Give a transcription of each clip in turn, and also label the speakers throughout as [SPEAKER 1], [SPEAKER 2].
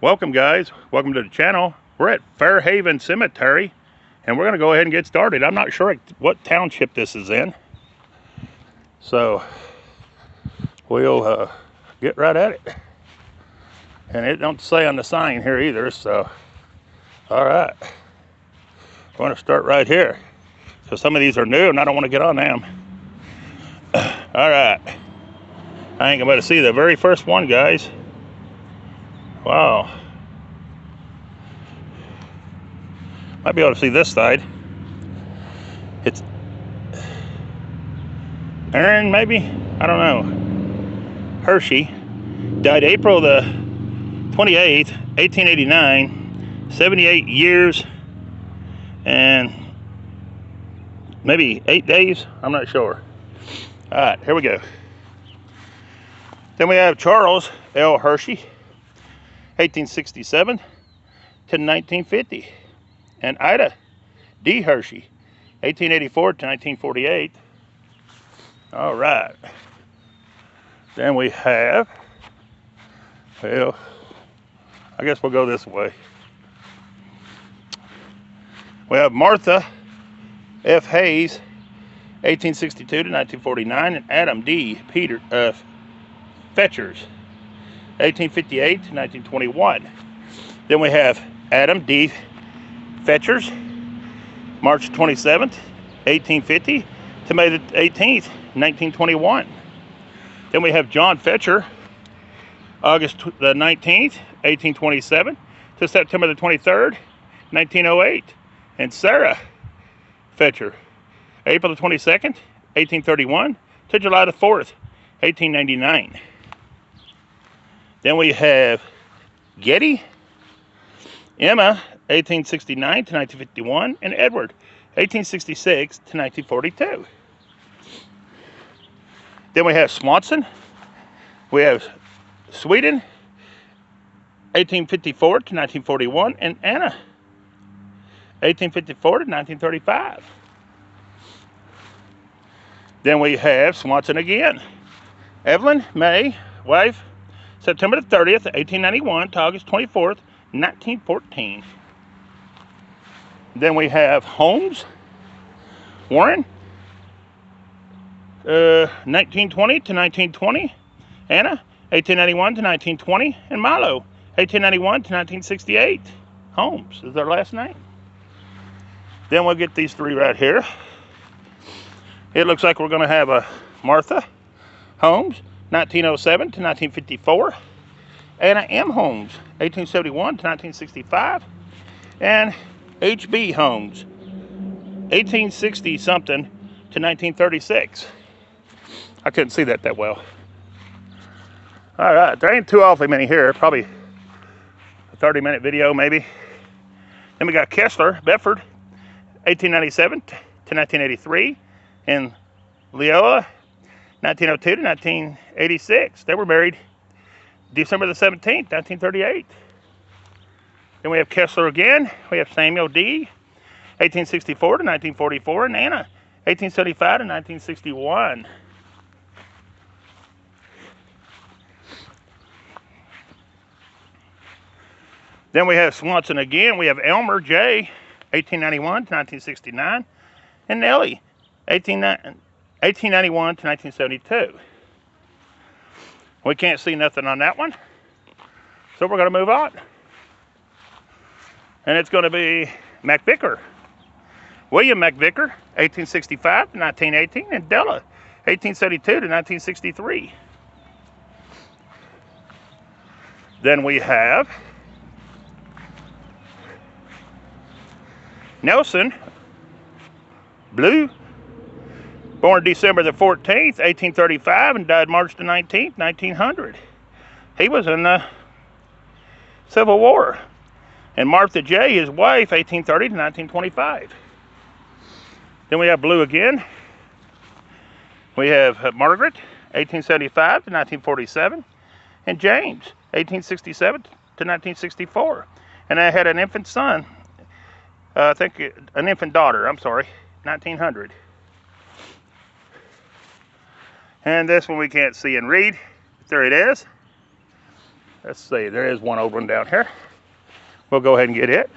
[SPEAKER 1] Welcome guys, welcome to the channel. We're at Fairhaven Cemetery and we're going to go ahead and get started. I'm not sure what township this is in, so we'll get right at it. And it don't say on the sign here either, so all right. I want to start right here. So some of these are new and I don't want to get on them. All right. I ain't going to see the very first one, guys. Wow. Might be able to see this side. It's Aaron, maybe? I don't know. Hershey died April the 28th, 1889. 78 years and maybe 8 days. I'm not sure. All right, here we go. Then we have Charles L. Hershey, 1867 to 1950. And Ida D. Hershey, 1884 to 1948. All right. Then we have, well, I guess we'll go this way. We have Martha F. Hayes, 1862 to 1949, and Adam D. Fetchers, 1858 to 1921. Then we have Adam D. Fetchers, March 27th, 1850 to May the 18th, 1921. Then we have John Fetcher, August the 19th, 1827 to September the 23rd, 1908. And Sarah Fetcher, April the 22nd, 1831 to July the 4th, 1899. Then we have Getty, Emma, 1869 to 1951, and Edward, 1866 to 1942. Then we have Swanson. We have Sweden, 1854 to 1941, and Anna, 1854 to 1935. Then we have Swanson again. Evelyn May, wife, September the 30th, 1891 to August 24th, 1914. Then we have Holmes, Warren, 1920 to 1920, Anna, 1891 to 1920, and Milo, 1891 to 1968. Holmes is their last name. Then we'll get these three right here. It looks like we're going to have a Martha Holmes, 1907 to 1954, Anna M. Holmes, 1871 to 1965, and H.B. Holmes, 1860 something to 1936. I couldn't see that well. All right, there ain't too awfully many here, probably a 30-minute video maybe. Then we got Kessler Bedford, 1897 to 1983, and Leola, 1902 to 1986. They were married December the 17th, 1938. Then we have Kessler again. We have Samuel D., 1864 to 1944, and Anna, 1875 to 1961. Then we have Swanson again. We have Elmer J., 1891 to 1969, and Nellie, 1891 to 1972. We can't see nothing on that one, so we're going to move on. And it's going to be McVicker. William McVicker, 1865 to 1918, and Della, 1872 to 1963. Then we have Nelson Blue, born December the 14th, 1835, and died March the 19th, 1900. He was in the Civil War. And Martha J., his wife, 1830 to 1925. Then we have Blue again. We have Margaret, 1875 to 1947, and James, 1867 to 1964. And I had an infant son, I think an infant daughter, 1900. And this one we can't see and read. There it is. Let's see, there is one old one down here. We'll go ahead and get it.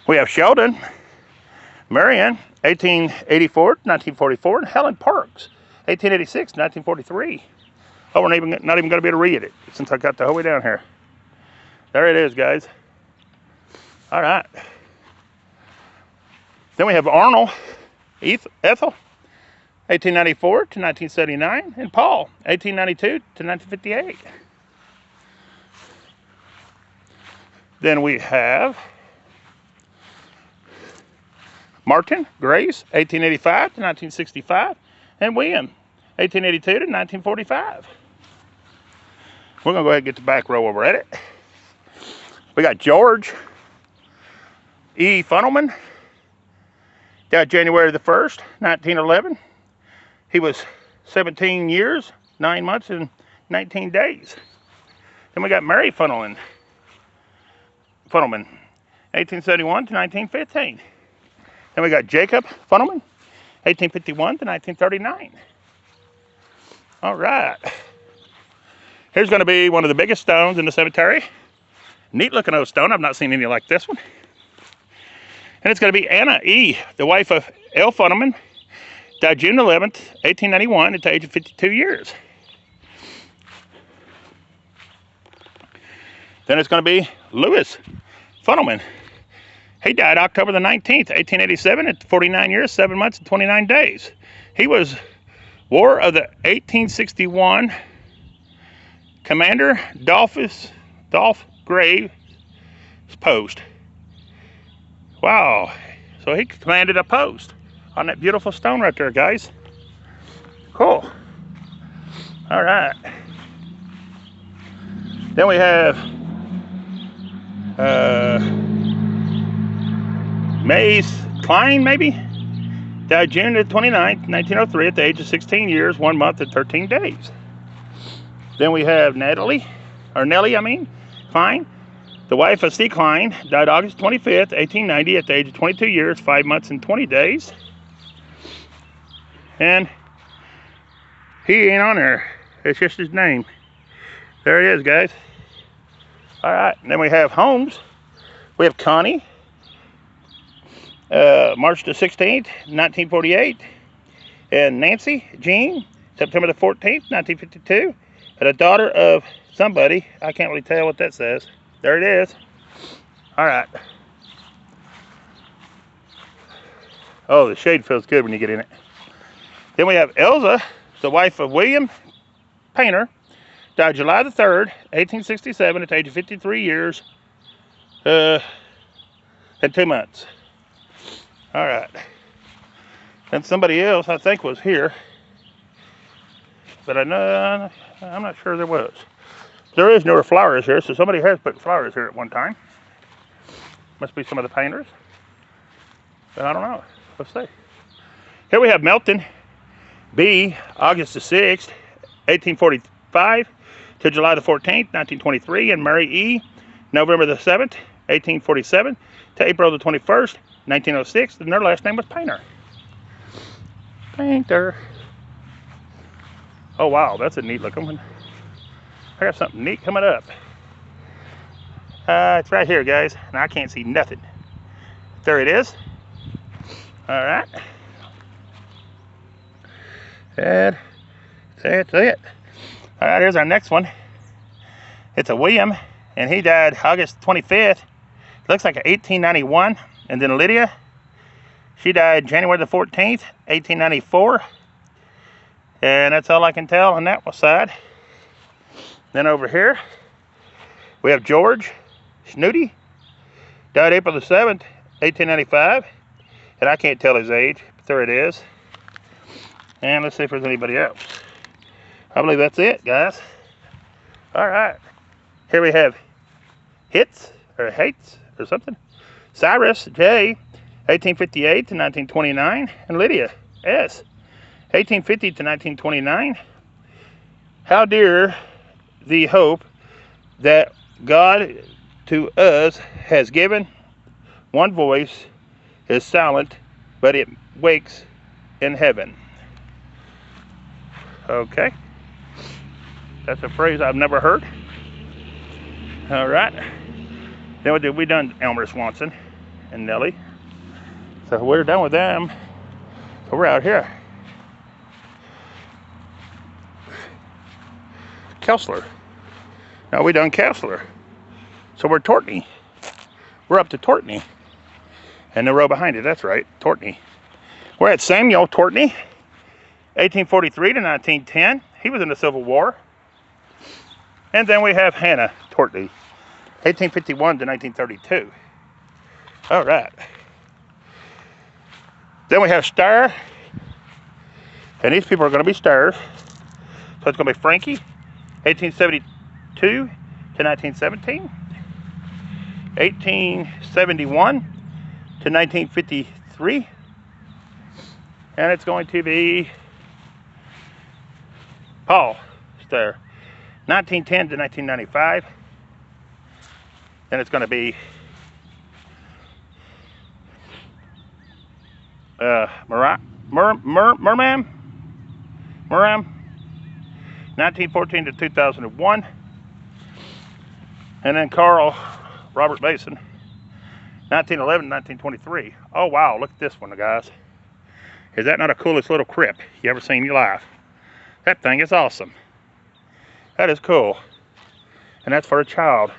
[SPEAKER 1] We have Sheldon, Marion, 1884 to 1944, and Helen Parks, 1886 to 1943. Oh, we're not even going to be able to read it since I got the whole way down here. There it is, guys. All right. Then we have Arnold, Ethel, 1894 to 1979, and Paul, 1892 to 1958. Then we have Martin, Grace, 1885 to 1965, and William, 1882 to 1945. We're going to go ahead and get the back row over at it. We got George E. Funnelman, died January the 1st, 1911. He was 17 years, 9 months, and 19 days. Then we got Mary Funnelman, 1871 to 1915. Then we got Jacob Funnelman, 1851 to 1939. All right. Here's going to be one of the biggest stones in the cemetery. Neat looking old stone. I've not seen any like this one. And it's going to be Anna E., the wife of L. Funnelman, died June 11th, 1891 at the age of 52 years. Then it's going to be Louis Funnelman. He died October the 19th, 1887 at 49 years, 7 months, and 29 days. He was War of the 1861 Commander Dolph Graves post. Wow. So he commanded a post on that beautiful stone right there, guys. Cool. All right. Then we have Mace Klein, maybe? Died June the 29th, 1903 at the age of 16 years, 1 month, and 13 days. Then we have Nellie Klein, the wife of C. Klein, died August 25th, 1890 at the age of 22 years, 5 months, and 20 days. And he ain't on there. It's just his name. There it is, guys. All right, and then we have Holmes. We have Connie, March the 16th, 1948. And Nancy Jean, September the 14th, 1952. And a daughter of somebody. I can't really tell what that says. There it is. All right. Oh, the shade feels good when you get in it. Then we have Elza, the wife of William Painter, died July the 3rd, 1867 at the age of 53 years and 2 months. All right. And somebody else, I think, was here. But I'm not sure there was. There is newer flowers here, so somebody has put flowers here at one time. Must be some of the painters. But I don't know. Let's see. Here we have Melton B., August the 6th, 1845 to July the 14th, 1923. And Mary E., November the 7th, 1847 to April the 21st, 1906. And their last name was Painter. Painter. Oh, wow. That's a neat looking one. I got something neat coming up. It's right here, guys, and I can't see nothing. There it is. All right. And that's it. All right, here's our next one. It's a William, and he died August 25th. Looks like 1891. And then Lydia, she died January the 14th, 1894. And that's all I can tell on that side. Then over here, we have George Snooty, died April the 7th, 1895. And I can't tell his age, but there it is. And let's see if there's anybody else. I believe that's it, guys. All right. Here we have Hates or something. Cyrus J., 1858 to 1929. And Lydia S., 1850 to 1929. How dear the hope that God to us has given. One voice is silent, but it wakes in heaven. Okay. That's a phrase I've never heard. All right. Then we done Elmer Swanson and Nellie. So we're done with them. So we're out here. Kessler. Now we done Kessler. So we're Tortney. We're up to Tortney. And the row behind it, that's right, Tortney. We're at Samuel Tortney, 1843 to 1910. He was in the Civil War. And then we have Hannah Tortney, 1851 to 1932. All right. Then we have Starr. And these people are going to be stars. So it's going to be Frankie, 1872 to 1917. 1871 to 1953. And it's going to be Paul Starr, 1910 to 1995. Then it's going to be Merman, 1914 to 2001. And then Carl Robert Mason, 1911 to 1923. Oh wow, look at this one, guys. Is that not the coolest little crib you ever seen in your life? That thing is awesome. That is cool. And that's for a child.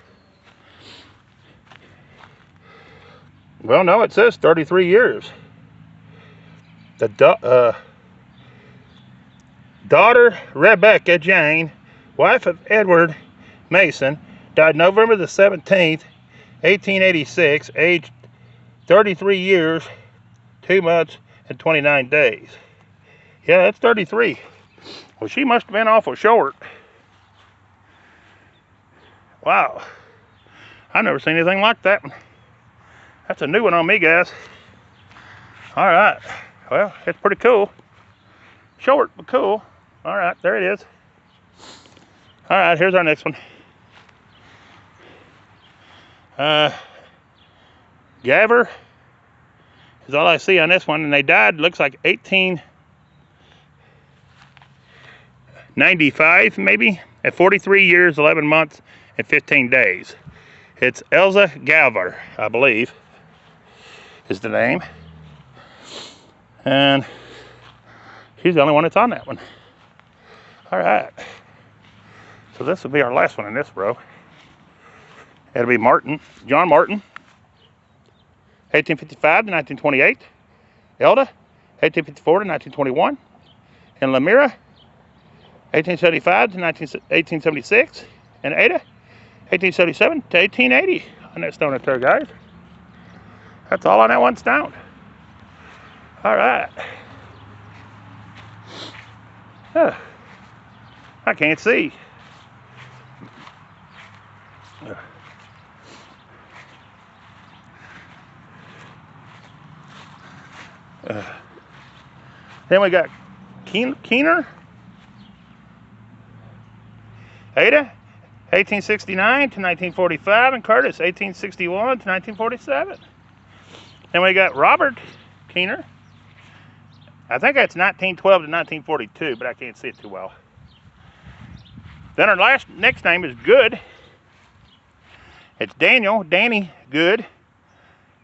[SPEAKER 1] Well, no, it says 33 years. The daughter Rebecca Jane, wife of Edward Mason, died November the 17th, 1886, aged 33 years, 2 months, and 29 days. Yeah, that's 33. Well, she must have been awful short. Wow. I've never seen anything like that one. That's a new one on me, guys. All right. Well, it's pretty cool. Short, but cool. All right, there it is. All right, here's our next one. Gaver is all I see on this one, and they died, looks like 1895, maybe, at 43 years, 11 months, and 15 days. It's Elsa Gaver, I believe, is the name. And she's the only one that's on that one. All right. So this will be our last one in this row. It'll be John Martin, 1855 to 1928. Elda, 1854 to 1921. And Lamira, 1875 to 1876. And Ada, 1877 to 1880 on that stone up there, guys. That's all on that one stone. All right. I can't see. Then we got Keener, Ada, 1869 to 1945, and Curtis, 1861 to 1947. Then we got Robert Keener. I think that's 1912 to 1942, but I can't see it too well. Then our next name is Good. It's Danny Good,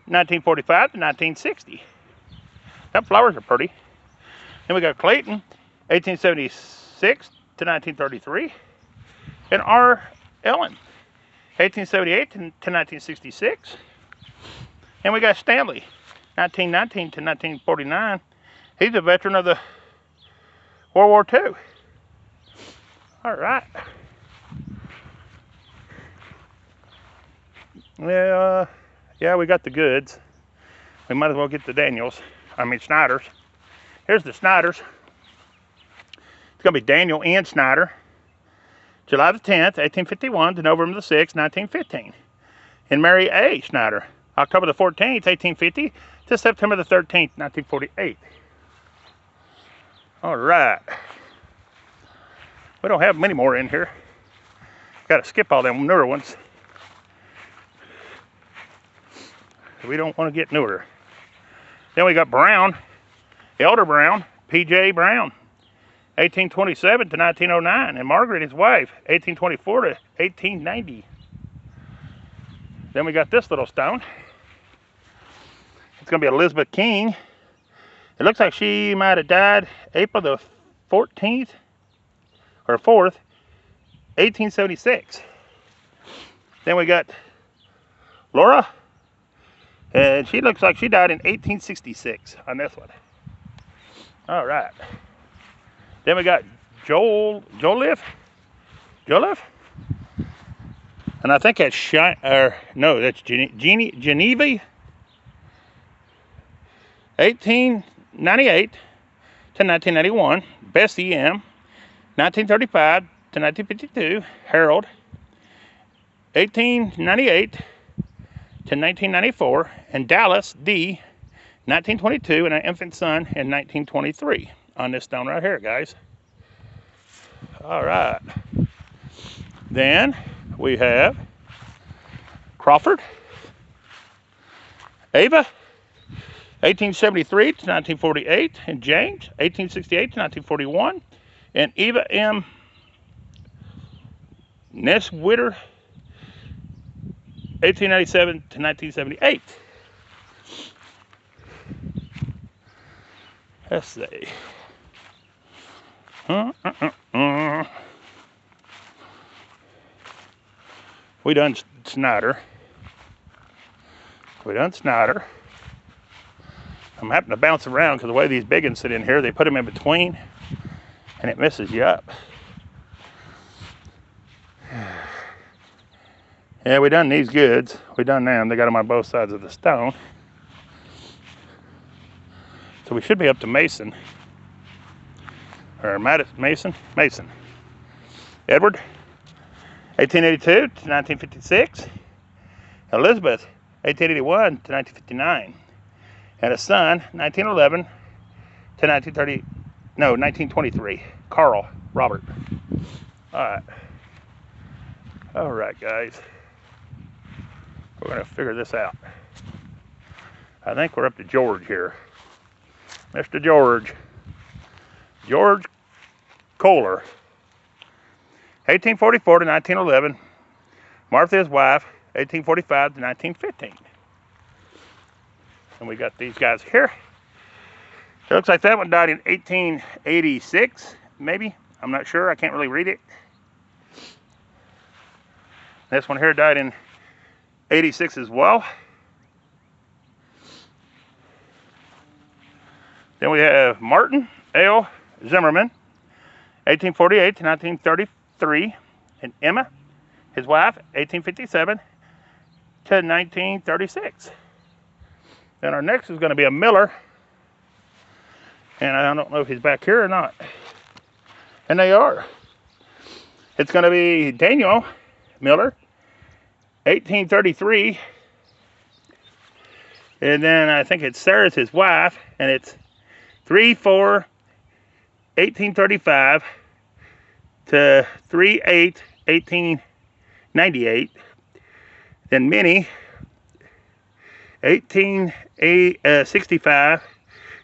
[SPEAKER 1] 1945 to 1960. Them flowers are pretty. Then we got Clayton, 1876 to 1933. And R. Ellen, 1878 to 1966. And we got Stanley, 1919 to 1949. He's a veteran of the World War II. All right. Yeah, we got the goods. We might as well get the Snyders. Here's the Snyders. It's going to be Daniel N. Snyder, July the 10th, 1851 to November the 6th, 1915. And Mary A. Snyder, October the 14th, 1850 to September the 13th, 1948. All right. We don't have many more in here. Got to skip all them newer ones. We don't want to get newer. Then we got Brown, Elder Brown, P.J. Brown, 1827 to 1909. And Margaret, his wife, 1824 to 1890. Then we got this little stone. It's going to be Elizabeth King. It looks like she might have died April the 14th or 4th, 1876. Then we got Laura, and she looks like she died in 1866 on this one. All right. Then we got Joliffe, and I think that's that's Genevieve. 1898 to 1991, Bessie M. 1935 to 1952, Harold. 1898 to 1994, and Dallas D. 1922, and an infant son in 1923 on this stone right here, guys. All right. Then we have Crawford, Ava, 1873 to 1948, and James, 1868 to 1941, and Eva M. Neswitter, 1897 to 1978. Let's see. We done Snyder. I'm having to bounce around because the way these big ones sit in here, they put them in between and it messes you up. Yeah, we done these goods. We done them. They got them on both sides of the stone. So we should be up to Mason. Or Mason. Edward, 1882 to 1956. Elizabeth, 1881 to 1959. And a son, 1911 to 1923. Carl Robert. All right, guys. We're going to figure this out. I think we're up to George here. Mr. George Kohler, 1844 to 1911. Martha, his wife, 1845 to 1915. And we got these guys here. It looks like that one died in 1886, maybe. I'm not sure. I can't really read it. This one here died in 86 as well. Then we have Martin L. Zimmerman, 1848 to 1933, and Emma, his wife, 1857 to 1936. Then our next is going to be a Miller, and I don't know if he's back here or not. And they are. It's going to be Daniel Miller, 1833, and then I think it's Sarah's his wife, and it's 3/4/1835 to 3/8/1898. Then Minnie, 1865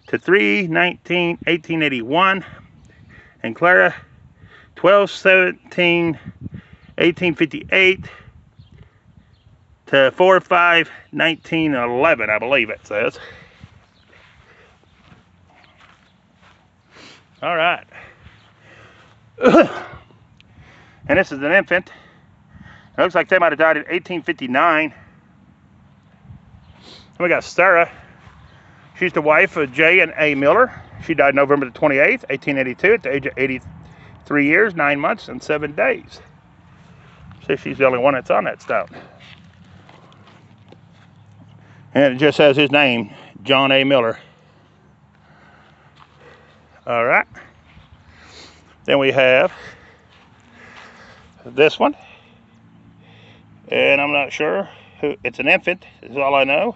[SPEAKER 1] to 3/19/1881, and Clara, 12/17/1858 to 4/5/1911, I believe it says. All right. And this is an infant. It looks like they might have died in 1859. And we got Sarah. She's the wife of J. and A. Miller. She died November the 28th, 1882, at the age of 83 years, 9 months, and 7 days. So she's the only one that's on that stone. And it just says his name, John A. Miller. All right. Then we have this one. And I'm not sure who, it's an infant, is all I know.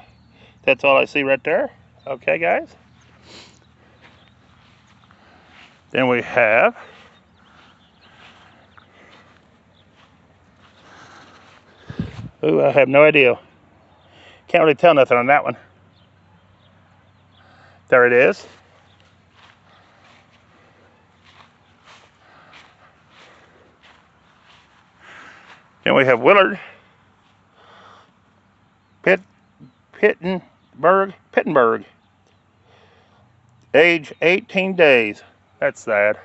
[SPEAKER 1] That's all I see right there. Okay, guys. Then we have ooh, I have no idea. Can't really tell nothing on that one. There it is. Then we have Willard Pittenberg, age 18 days. That's sad.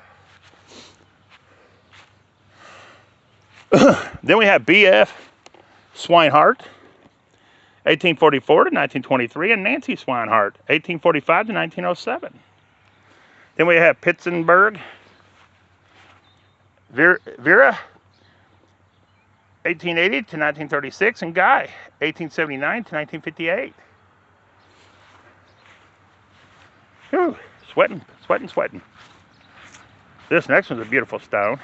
[SPEAKER 1] Then we have B.F. Swinehart, 1844 to 1923, and Nancy Swinehart, 1845 to 1907. Then we have Pitzenberg, Vera, 1880 to 1936, and Guy, 1879 to 1958. Whew, sweating. This next one's a beautiful stone.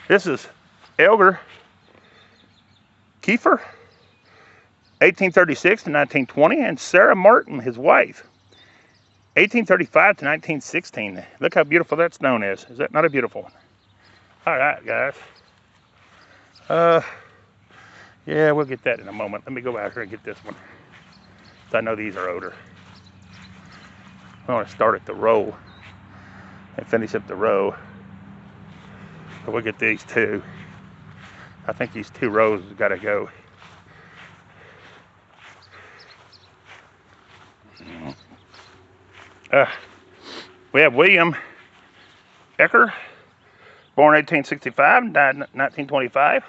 [SPEAKER 1] This is Elger Kiefer, 1836 to 1920, and Sarah Martin, his wife, 1835 to 1916. Look how beautiful that stone is. Is that not a beautiful one? All right, guys. Yeah, we'll get that in a moment. Let me go out here and get this one. I know these are older. I want to start at the row and finish up the row. So we'll get these two. I think these 2 rows have got to go. We have William Ecker, born 1865 and died in 1925.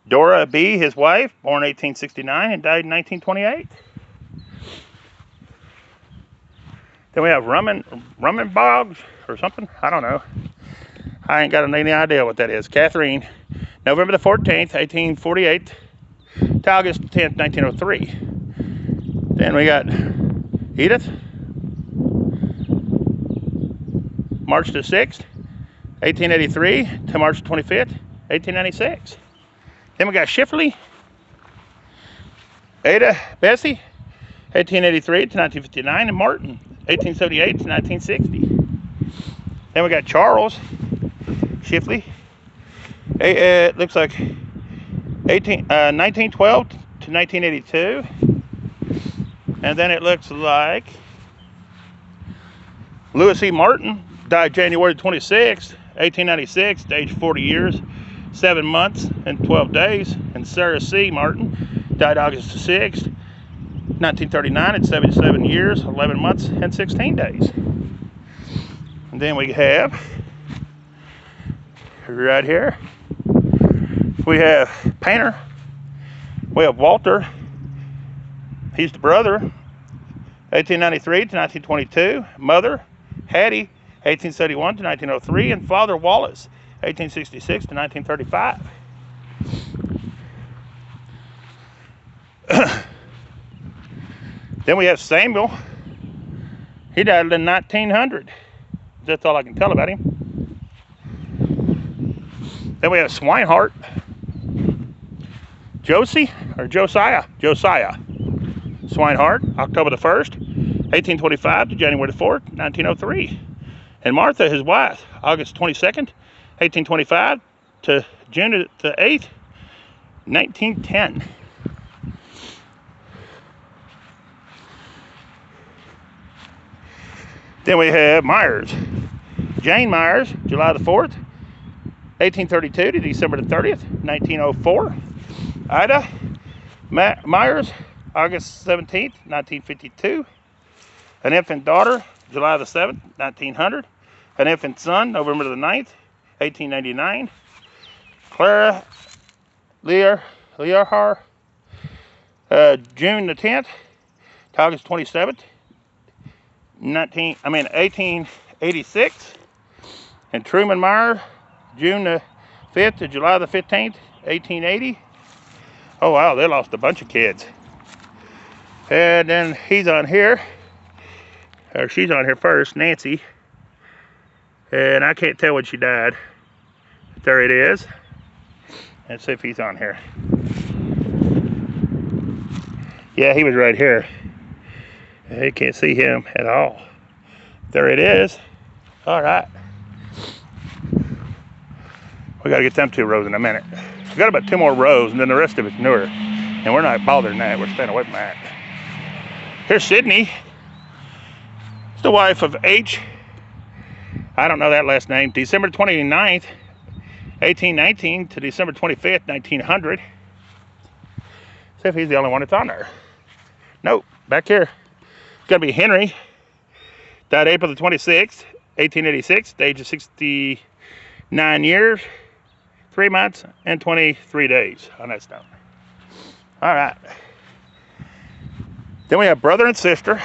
[SPEAKER 1] Dora B., his wife, born 1869 and died in 1928. Then we have Rummenbogs or something. I don't know. I ain't got any idea what that is. Catherine, November the 14th, 1848 to August 10th, 1903. Then we got Edith, March the 6th, 1883 to March 25th, 1896. Then we got Shifley, Ada Bessie, 1883 to 1959, and Martin, 1878 to 1960. Then we got Charles Shifley. It looks like 1912 to 1982. And then it looks like Lewis E. Martin died January 26, 1896, age 40 years, 7 months, and 12 days. And Sarah C. Martin died August 6, 1939, at 77 years, 11 months, and 16 days. And then we have, right here, we have Painter. We have Walter. He's the brother, 1893 to 1922. Mother, Hattie, 1871 to 1903. And Father Wallace, 1866 to 1935. Then we have Samuel. He died in 1900. That's all I can tell about him. Then we have Swinehart. Josiah Swinehart, October the 1st, 1825 to January the 4th, 1903. And Martha, his wife, August 22nd, 1825 to June the 8th, 1910. Then we have Myers. Jane Myers, July the 4th, 1832 to December the 30th, 1904. Ida Myers, August 17th, 1952. An infant daughter, July the 7th, 1900. An infant son, November the 9th, 1899. Clara Learhar, June the 10th to August 27th, 1886. And Truman Meyer, June the 5th to July the 15th, 1880. Oh wow, they lost a bunch of kids. And then he's on here, or she's on here first, Nancy. And I can't tell when she died. There it is. Let's see if he's on here. Yeah, he was right here. You can't see him at all. There it is. All right. We got to get them 2 rows in a minute. We got about 2 more rows, and then the rest of it's newer. And we're not bothering that. We're staying away from that. Here's Sydney. It's the wife of H. I don't know that last name. December 29th, 1819 to December 25th, 1900. See if he's the only one that's on there. Nope, back here. It's gonna be Henry. Died April the 26th, 1886, the age of 69 years, 3 months, and 23 days on that stone. All right. Then we have brother and sister,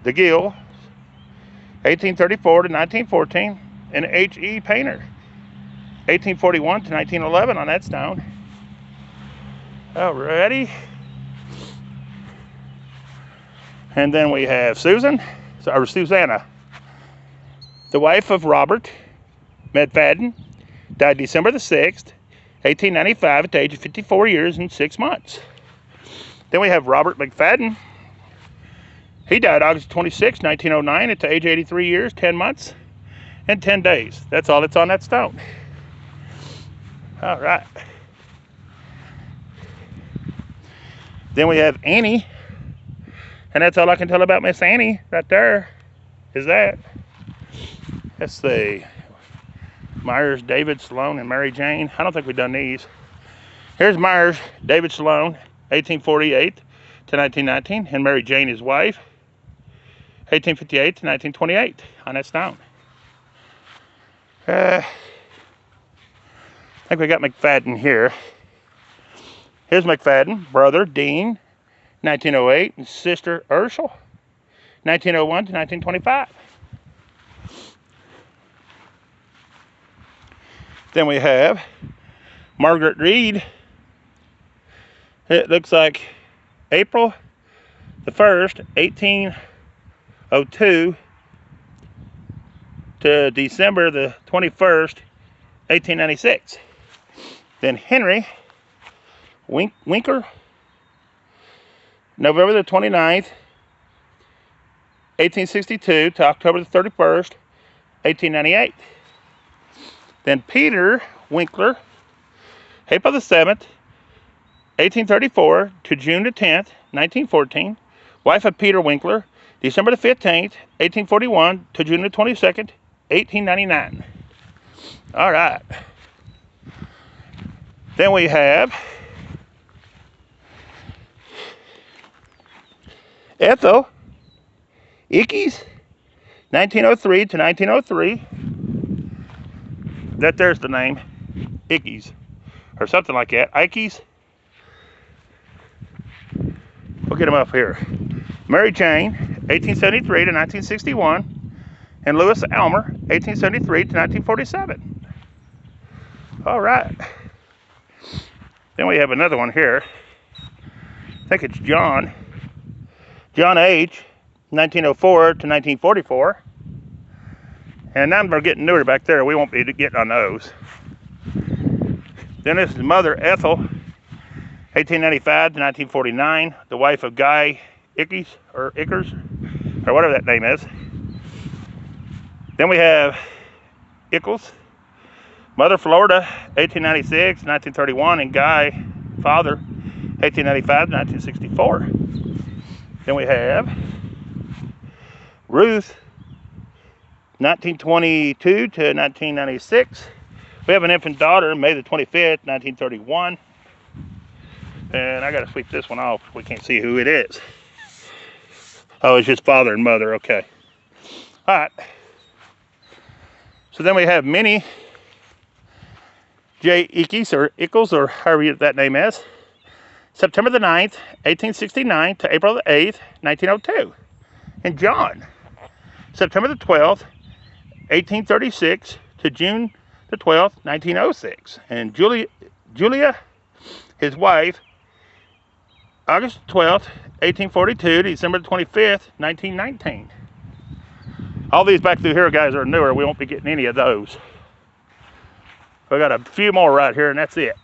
[SPEAKER 1] the Gill, 1834 to 1914, and H.E. Painter, 1841 to 1911 on that stone. Alrighty. And then we have Susanna, the wife of Robert McFadden, died December the 6th, 1895 at the age of 54 years and 6 months. Then we have Robert McFadden. He died August 26, 1909 at the age of 83 years, 10 months, and 10 days. That's all that's on that stone. All right. Then we have Annie. And that's all I can tell about Miss Annie right there. Is that. Let's see. Myers, David, Sloan, and Mary Jane. I don't think we've done these. Here's Myers, David Sloan, 1848 to 1919, and Mary Jane, his wife, 1858 to 1928 on that stone. I think we got McFadden here. Here's McFadden, brother, Dean, 1908, and sister, Urshel, 1901 to 1925. Then we have Margaret Reed. It looks like April the 1st, 1802 to December the 21st, 1896. Then Henry Winkler, November the 29th, 1862 to October the 31st, 1898. Then Peter Winkler, April the 7th, 1834 to June the 10th, 1914. Wife of Peter Winkler, December the 15th, 1841 to June the 22nd, 1899. All right. Then we have Ethel Ickes, 1903 to 1903. There's the name, Ickes, or something like that. Ickes. We'll get them up here. Mary Jane, 1873 to 1961, and Louis Elmer, 1873 to 1947. All right. Then we have another one here. I think it's John H., 1904 to 1944. And now we're getting newer back there. We won't be getting on those. Then this is Mother Ethel, 1895 to 1949, the wife of Guy Ickes, or whatever that name is. Then we have Ickles, Mother Florida, 1896 1931, and Guy, father, 1895 to 1964. Then we have Ruth, 1922 to 1996. We have an infant daughter, May the 25th, 1931. And I got to sweep this one off. We can't see who it is. Oh, it's just father and mother. Okay. All right. So then we have Minnie J. Ickles, or however that name is. September the 9th, 1869 to April the 8th, 1902. And John, September the 12th, 1836 to June the 12th, 1906. And Julia, his wife, August 12th, 1842 to December the 25th, 1919. All these back through here, guys, are newer. We won't be getting any of those. We got a few more right here, and that's it.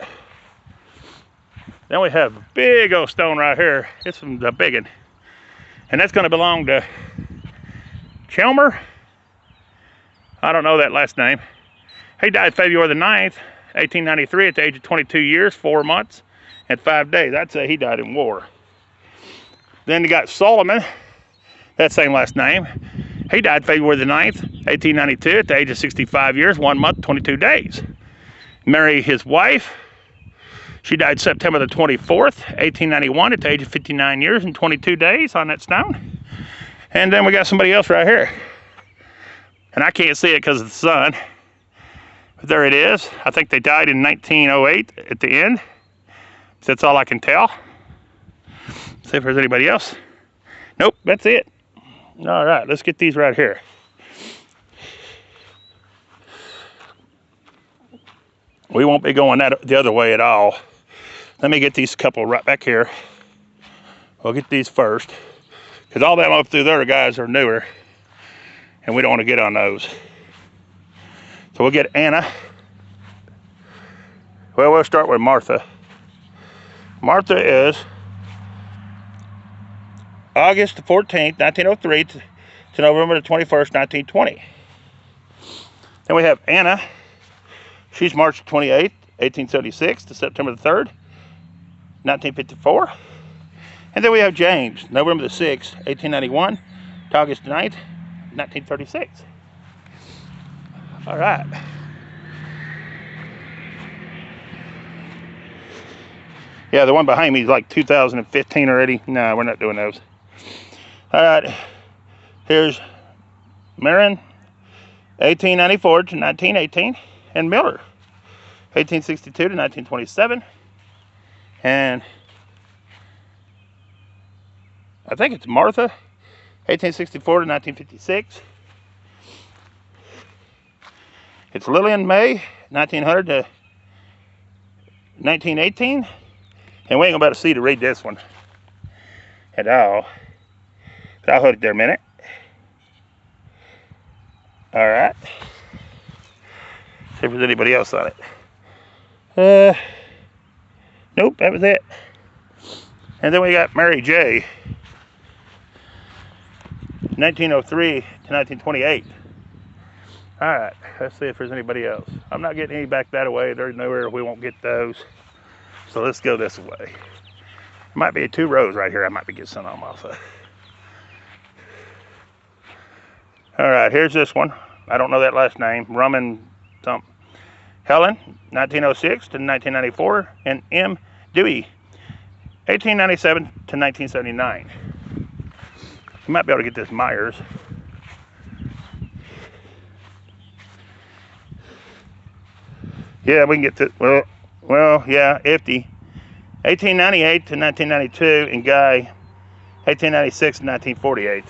[SPEAKER 1] Then we have a big old stone right here. It's from the big one. And that's going to belong to Chelmer. I don't know that last name. He died February the 9th, 1893 at the age of 22 years, 4 months, and 5 days. I'd say he died in war. Then you got Solomon, that same last name, He died February the 9th, 1892 at the age of 65 years, 1 month, 22 days. Mary, his wife, she died September the 24th, 1891 at the age of 59 years and 22 days on that stone. And then we got somebody else right here. And I can't see it because of the sun. But there it is. I think they died in 1908 at the end. So that's all I can tell. See if there's anybody else. Nope, that's it. All right, let's get these right here. We won't be going the other way at all. Let me get these couple right back here. We'll get these first. Because all them up through there guys are newer. And we don't want to get on those. So we'll get Anna. Well, we'll start with Martha. Martha is August the 14th, 1903 to November the 21st, 1920. Then we have Anna. She's March 28th, 1876 to September the 3rd, 1954. And then we have James, November the 6th, 1891 to August 9th, 1936. All right. Yeah, the one behind me is like 2015 already. No, we're not doing those. All right. Here's Marin, 1894 to 1918, and Miller, 1862 to 1927, and I think it's Martha, 1864 to 1956. It's Lillian May, 1900 to 1918. And we ain't gonna be able to see to read this one at all. But I'll hold it there a minute. All right. See if there's anybody else on it. Nope, that was it. And then we got Mary J, 1903 to 1928. All right, let's see if there's anybody else. I'm not getting any back that way. There's nowhere we won't get those. So let's go this way. There might be 2 rows right here. I might be getting some of them also. All right, here's this one. I don't know that last name. Rumman something. Helen, 1906 to 1994, and M. Dewey, 1897 to 1979. You might be able to get this Myers. Yeah, we can get this. Well, yeah, Ifty, 1898 to 1992, and Guy, 1896 to 1948.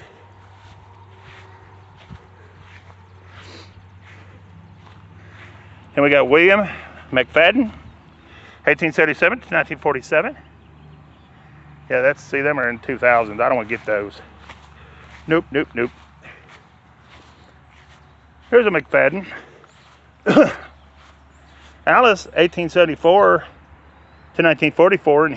[SPEAKER 1] And we got William McFadden, 1877 to 1947. Yeah, see, them are in 2000s. I don't want to get those. Nope, nope, nope. Here's a McFadden. Alice, 1874 to 1944, and